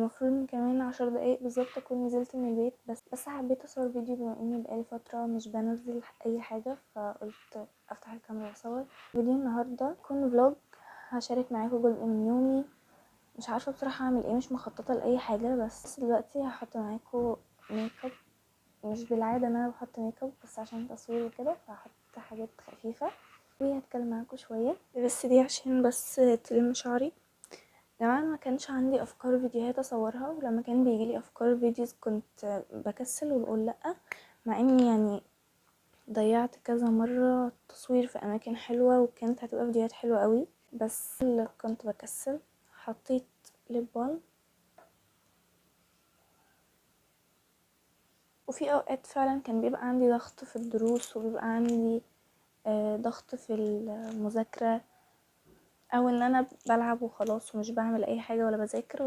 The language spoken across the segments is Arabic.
المفروض من كمان 10 دقايق بالظبط اكون نزلت من البيت، بس حبيت اصور فيديو بما اني بقالي فتره مش بنزل اي حاجه، فقلت افتح الكاميرا واصور فيديو. النهارده يكون فلوج هشارك معاكم جزء من يومي. مش عارفه بصراحه اعمل ايه، مش مخططه لاي حاجه، بس دلوقتي هحط معاكم ميك اب. مش بالعاده ان انا بحط ميك اب، بس عشان تصوير وكده فهحط حاجات خفيفه وهتكلم معاكم شويه. بس دي عشان بس تلم شعري. زمان ما كانش عندي افكار فيديوهات اصورها، ولما كان بيجيلي افكار فيديوز كنت بكسل وبقول لا، مع اني يعني ضيعت كذا مرة تصوير في اماكن حلوة وكانت هتبقى فيديوهات حلوة قوي، بس اللي كنت بكسل. حطيت ليب بالم، وفي اوقات فعلا كان بيبقى عندي ضغط في الدروس وبيبقى عندي ضغط في المذاكرة، او ان انا بلعب وخلاص ومش بعمل اي حاجة ولا بذاكر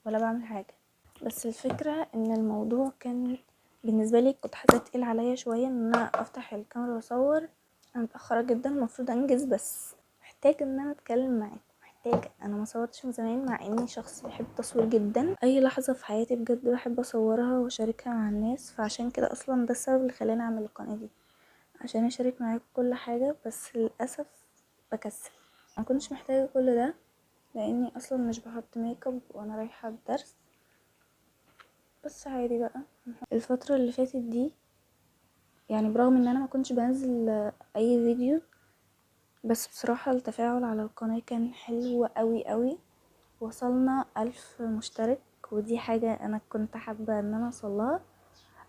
ولا بعمل حاجة. بس الفكرة ان الموضوع كان بالنسبة لي كنت حاجة تقيل عليا شوية ان انا افتح الكاميرا واصور. انا متأخرة جدا، المفروض انجز، بس محتاجة ان انا اتكلم معاكم. محتاجة، انا ما صورتش من زمان مع اني شخص بيحب التصوير جدا. اي لحظة في حياتي بجد بحب اصورها واشاركها مع الناس، فعشان كده اصلا ده السبب اللي خلاني اعمل القناة دي، عشان اشارك معاكم كل حاجة. بس للأسف بكسل. ما كنتش محتاجة كل ده لاني اصلا مش بحط ميك اب وانا رايحة الدرس، بس عادي بقى. الفترة اللي فاتت دي يعني برغم ان انا ما كنتش بنزل اي فيديو، بس بصراحة التفاعل على القناة كان حلو قوي قوي. وصلنا 1000 مشترك، ودي حاجة انا كنت حابة ان انا اوصلها.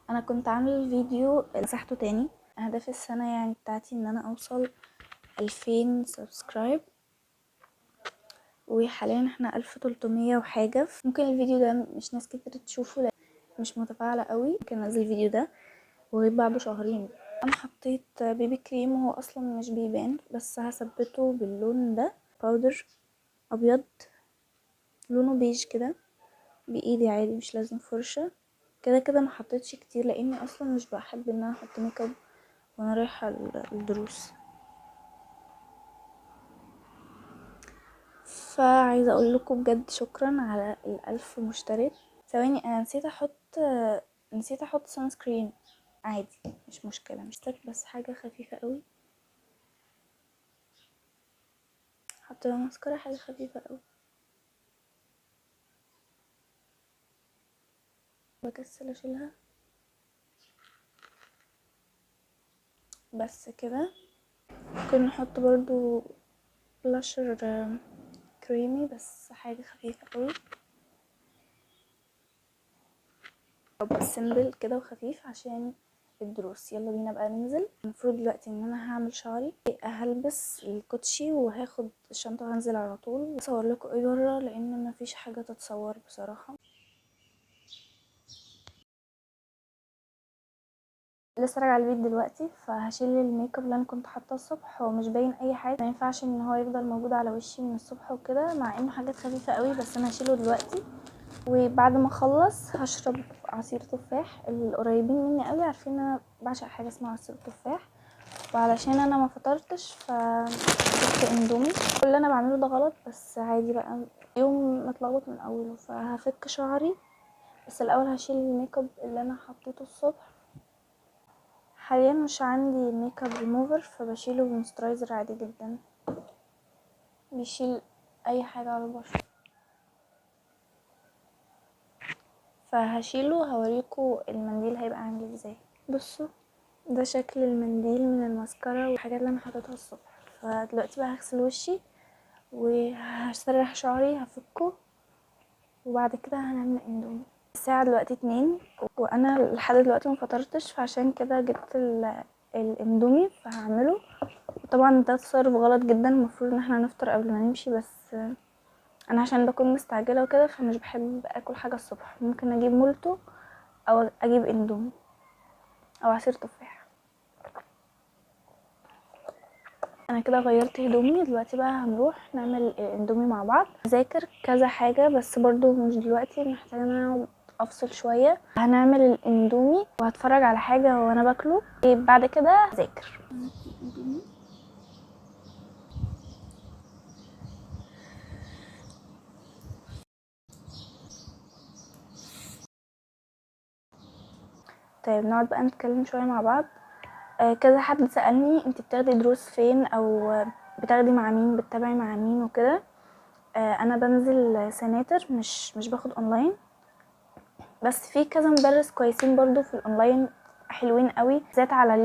انا كنت عامل فيديو مسحته تاني. اهداف السنة يعني بتاعتي ان انا اوصل 2000 سبسكرايب، وحاليا احنا 1300 وحاجة. ممكن الفيديو ده مش ناس كتير تشوفه لأ مش متفاعلة قوي، ممكن انزل الفيديو ده وغيب بعده شهرين. انا حطيت بيبي كريم، وهو اصلا مش بيبان، بس هثبته باللون ده، باودر ابيض لونه بيج كده، بايدي عادي مش لازم فرشة. كده كده ما حطيتش كتير لاني اصلا مش بحب ان انا احط ميك اب وانا رايحة الدروس. فعايزة اقول لكم بجد شكرا على 1000 مشترك. ثواني، انا نسيت احط سان سكرين. عادي مش مشكلة، مش بس حاجة خفيفة قوي. حط ماسكارا حاجة خفيفة قوي، بكسل اشيلها. بس كده. ممكن نحط برضو بلاشر كريمي، بس حاجة خفيفة قوي، او بس سيمبل كده وخفيف عشان الدروس. يلا بينا بقى ننزل. المفروض دلوقتي ان انا هعمل شعري، هلبس الكوتشي وهاخد الشنطة وهنزل على طول اصور لكم ايه بره، لان مفيش حاجة تتصور بصراحة. لسه راجعه البيت دلوقتي، فهشيل الميك اب اللي انا كنت حاطاه الصبح. هو مش باين اي حاجه، ما ينفعش ان هو يفضل موجود على وشي من الصبح وكده، مع انه حاجات خفيفه قوي، بس انا هشيله دلوقتي. وبعد ما اخلص هشرب عصير تفاح. القريبين مني قوي عارفين ان انا بعشق حاجه اسمها عصير تفاح، وعلشان انا ما فطرتش فجبت اندومي. كل اللي انا بعمله ده غلط، بس عادي بقى، يوم متلخبط من اوله. فهفك شعري، بس الاول هشيل الميك اب اللي انا حطيته الصبح. حاليا مش عندي ميك اب ريموفر، فبشيله بموسترايزر عادي جدا، بيشيل اي حاجه على البشره. فهشيله هوريكم المنديل هيبقى عامل ازاي. بصوا ده شكل المنديل من الماسكارا والحاجات اللي انا حطيتها الصبح. فدلوقتي بقى هغسل وشي وهسرح شعري هفكه، وبعد كده هنعمل اندومي. الساعه دلوقتي 2 وانا لحد دلوقتي ما فطرتش، فعشان كده جبت الاندومي فهعمله. طبعا ده تصرف غلط جدا، المفروض ان احنا نفطر قبل ما نمشي، بس انا عشان بكون مستعجله وكده فمش بحب اكل حاجه الصبح. ممكن اجيب مولتو او اجيب اندومي او عصير تفاح. انا كده غيرت هدومي، دلوقتي بقى هنروح نعمل الاندومي مع بعض. ذاكر كذا حاجه بس برضو مش دلوقتي، محتاجه ان انا افصل شويه. هنعمل الاندومي وهتفرج على حاجه وانا باكله، بعد كده هذاكر. بنقعد بقى نتكلم شويه مع بعض. كذا حد سألني انت بتاخدي دروس فين او بتاخدي مع مين، بتتابعي مع مين وكده. انا بنزل سناتر، مش باخد اونلاين، بس في كذا مدرس كويسين برضو في الاونلاين، حلوين قوي، بالذات على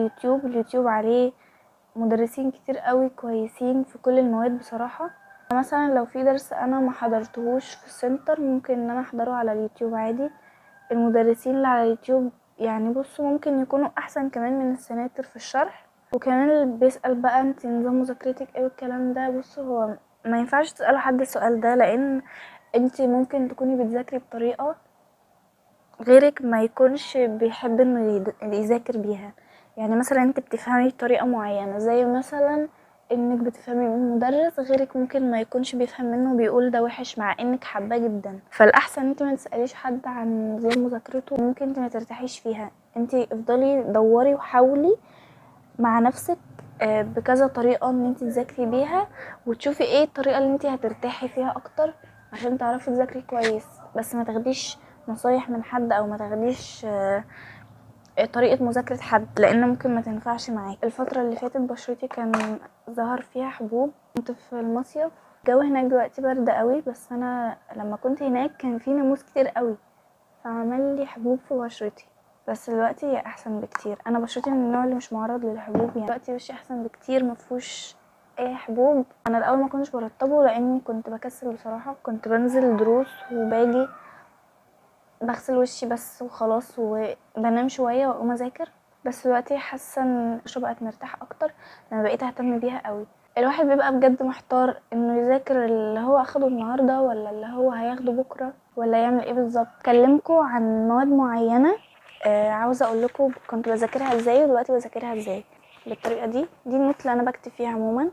اليوتيوب عليه مدرسين كتير قوي كويسين في كل المواد بصراحة. مثلا لو في درس انا ما حضرتهوش في السنتر ممكن ان انا احضره على اليوتيوب عادي. المدرسين اللي على اليوتيوب يعني بصوا ممكن يكونوا احسن كمان من السناتر في الشرح. وكمان اللي بيسأل بقى انت نظام مذاكرتك ايه والكلام ده، بصوا هو ما ينفعش تسألوا حد السؤال ده، لان انت ممكن تكوني بتذاكري بطريقة غيرك ما يكونش بيحب انه يذاكر بيها. يعني مثلا انت بتفهمي طريقة معينة، زي مثلا انك بتفهمي من مدرس غيرك ممكن ما يكونش بيفهم منه، بيقول ده وحش مع انك حباه جدا. فالاحسن انت ما تساليش حد عن نظام مذاكرته، ممكن انت ما ترتاحيش فيها. انت افضلي دوري وحاولي مع نفسك بكذا طريقه ان انت تذاكري بيها، وتشوفي ايه الطريقه اللي انت هترتاحي فيها اكتر عشان تعرفي تذاكري كويس. بس ما تاخديش نصايح من حد او ما تاخديش طريقة مذاكرة حد، لان ممكن ما تنفعش معاك. الفترة اللي فاتت بشرتي كان ظهر فيها حبوب، كنت في المصيف، الجو هناك دلوقتي برد قوي، بس انا لما كنت هناك كان في ناموس كتير قوي فعمل لي حبوب في بشرتي. بس دلوقتي هي احسن بكتير، انا بشرتي من النوع اللي مش معرض للحبوب، يعني دلوقتي وشي احسن بكتير، مفهوش اي حبوب. انا الاول ما كنتش برطبه لاني كنت بكسل بصراحة، كنت بنزل دروس وباجي بغسل وشي بس وخلاص وبنام شويه واقوم اذاكر. بس دلوقتي حاسه ان البشره بقت مرتاحه اكتر لما بقيت اهتم بيها قوي. الواحد بيبقى بجد محتار انه يذاكر اللي هو اخده النهارده ولا اللي هو هياخده بكره ولا يعمل ايه بالظبط. اكلمكم عن مواد معينه عاوزه اقول لكم كنت بذاكرها ازاي ودلوقتي بذاكرها ازاي بالطريقه دي النوت اللي انا بكتب فيها عموما.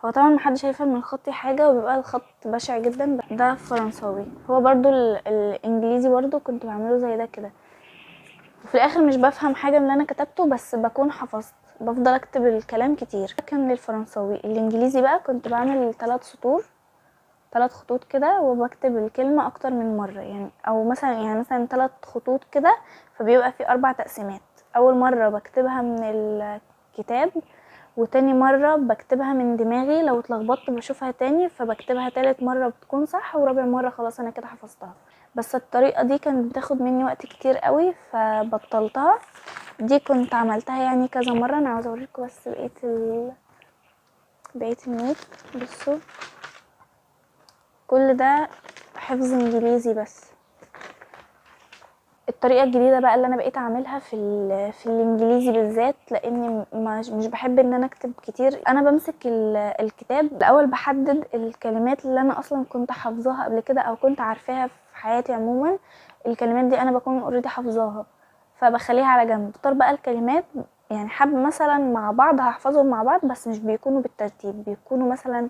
هو طبعا محدش هيفهم من خطي حاجه وبيبقى الخط بشع جدا، ده فرنساوي. هو برضو الانجليزي برضو كنت بعمله زي ده كده، وفي الاخر مش بفهم حاجه من اللي انا كتبته بس بكون حفظت، بفضل اكتب الكلام كتير. كان للفرنساوي. الانجليزي بقى كنت بعمل 3 سطور 3 خطوط كده وبكتب الكلمه اكتر من مره، يعني او مثلا 3 خطوط كده فبيبقى في 4 تقسيمات. اول مره بكتبها من الكتاب، وتاني مرة بكتبها من دماغي، لو اتلخبطت بشوفها تاني فبكتبها، تالت مرة بتكون صح، ورابع مرة خلاص انا كده حفظتها. بس الطريقة دي كانت بتاخد مني وقت كتير قوي فبطلتها. دي كنت عملتها يعني كذا مرة. انا عاوزة اوريكم بس بقية النوت. بصوا كل ده حفظ انجليزي بس. الطريقه الجديده بقى اللي انا بقيت اعملها في الانجليزي بالذات، لاني مش بحب ان انا اكتب كتير. انا بمسك الكتاب الاول، بحدد الكلمات اللي انا اصلا كنت حافظاها قبل كده او كنت عارفاها في حياتي عموما. الكلمات دي انا بكون اوريدي حافظاها فبخليها على جنب. اختار بقى الكلمات، يعني حب مثلا مع بعض هحفظهم مع بعض بس مش بيكونوا بالترتيب، بيكونوا مثلا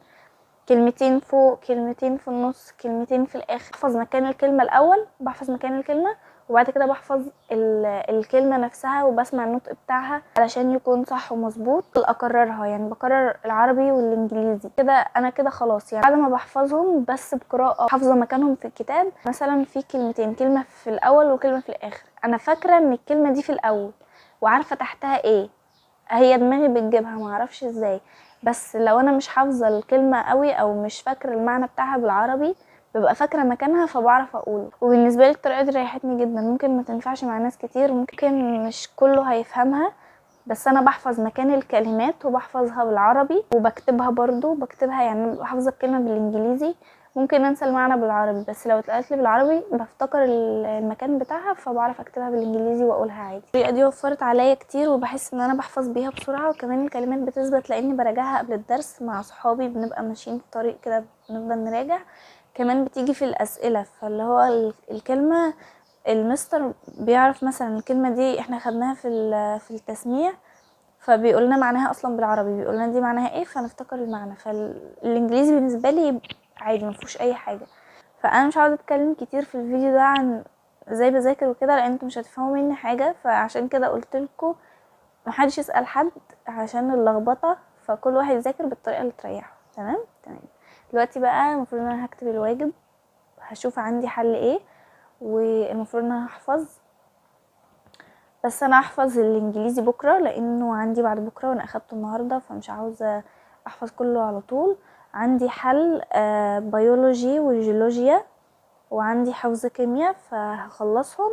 كلمتين فوق، كلمتين في النص، كلمتين في الاخر. بحفظ مكان الكلمه الاول، بحفظ مكان الكلمه، وبعد كده بحفظ الكلمه نفسها وبسمع النطق بتاعها علشان يكون صح ومظبوط. اكررها، يعني بكرر العربي والانجليزي كده. انا كده خلاص يعني بعد ما بحفظهم بس بقراءه حافظه مكانهم في الكتاب. مثلا في كلمتين، كلمه في الاول وكلمه في الاخر، انا فاكره ان الكلمه دي في الاول وعارفه تحتها ايه، هي دماغي بتجيبها معرفش ازاي. بس لو انا مش حافظه الكلمه قوي او مش فاكره المعنى بتاعها بالعربي ببقى فاكره مكانها فبعرف اقوله. وبالنسبه لي الطريقه دي ريحتني جدا. ممكن ما تنفعش مع ناس كتير، ممكن مش كله هيفهمها، بس انا بحفظ مكان الكلمات وبحفظها بالعربي وبكتبها برضو بكتبها. يعني بحفظ الكلمه بالانجليزي ممكن انسى المعنى بالعربي، بس لو اتقالت لي بالعربي بفتكر المكان بتاعها فبعرف اكتبها بالانجليزي واقولها عادي. الطريقه دي وفرت عليا كتير وبحس ان انا بحفظ بيها بسرعه، وكمان الكلمات بتثبت لاني براجعها قبل الدرس مع صحابي، بنبقى ماشيين في الطريق كده بنفضل نراجع. كمان بتيجي في الاسئله، فاللي هو الكلمه المستر بيعرف مثلا الكلمه دي احنا خدناها في التسميع فبيقول لنا معناها اصلا بالعربي، بيقول لنا دي معناها ايه فنفتكر المعنى. فالانجليزي بالنسبه لي عادي مفيهوش اي حاجه. فانا مش عاوزه اتكلم كتير في الفيديو ده عن ازاي بذاكر وكده لان انتوا مش هتفهموا مني حاجه، فعشان كده قلت لكم محدش يسال حد عشان اللخبطه، فكل واحد يذاكر بالطريقه اللي تريحه. تمام. دلوقتي بقى المفروض ان انا هكتب الواجب، هشوف عندي حل ايه، والمفروض ان انا هحفظ. بس انا هحفظ الانجليزي بكره لانه عندي بعد بكره وانا اخدته النهارده، فمش عاوزه احفظ كله على طول. عندي حل بيولوجي وجيولوجيا، وعندي حفظ كيمياء، فهخلصهم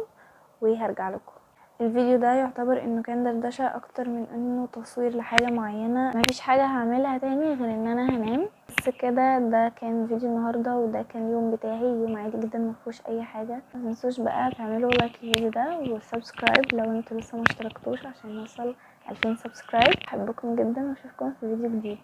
وهرجع لكم. الفيديو ده يعتبر انه كان دردشة اكتر من انه تصوير لحاجة معينة. مفيش حاجة هعملها تاني غير ان انا هنام بس كده. ده كان فيديو النهاردة، وده كان اليوم بتاعي، يوم عادي جدا مفيهوش اي حاجة. متنسوش بقى تعملوا لايك للفيديو ده وسبسكرايب لو انتوا لسه مشتركتوش عشان نوصل 2000 سبسكرايب. بحبكم جدا واشوفكم في فيديو جديد.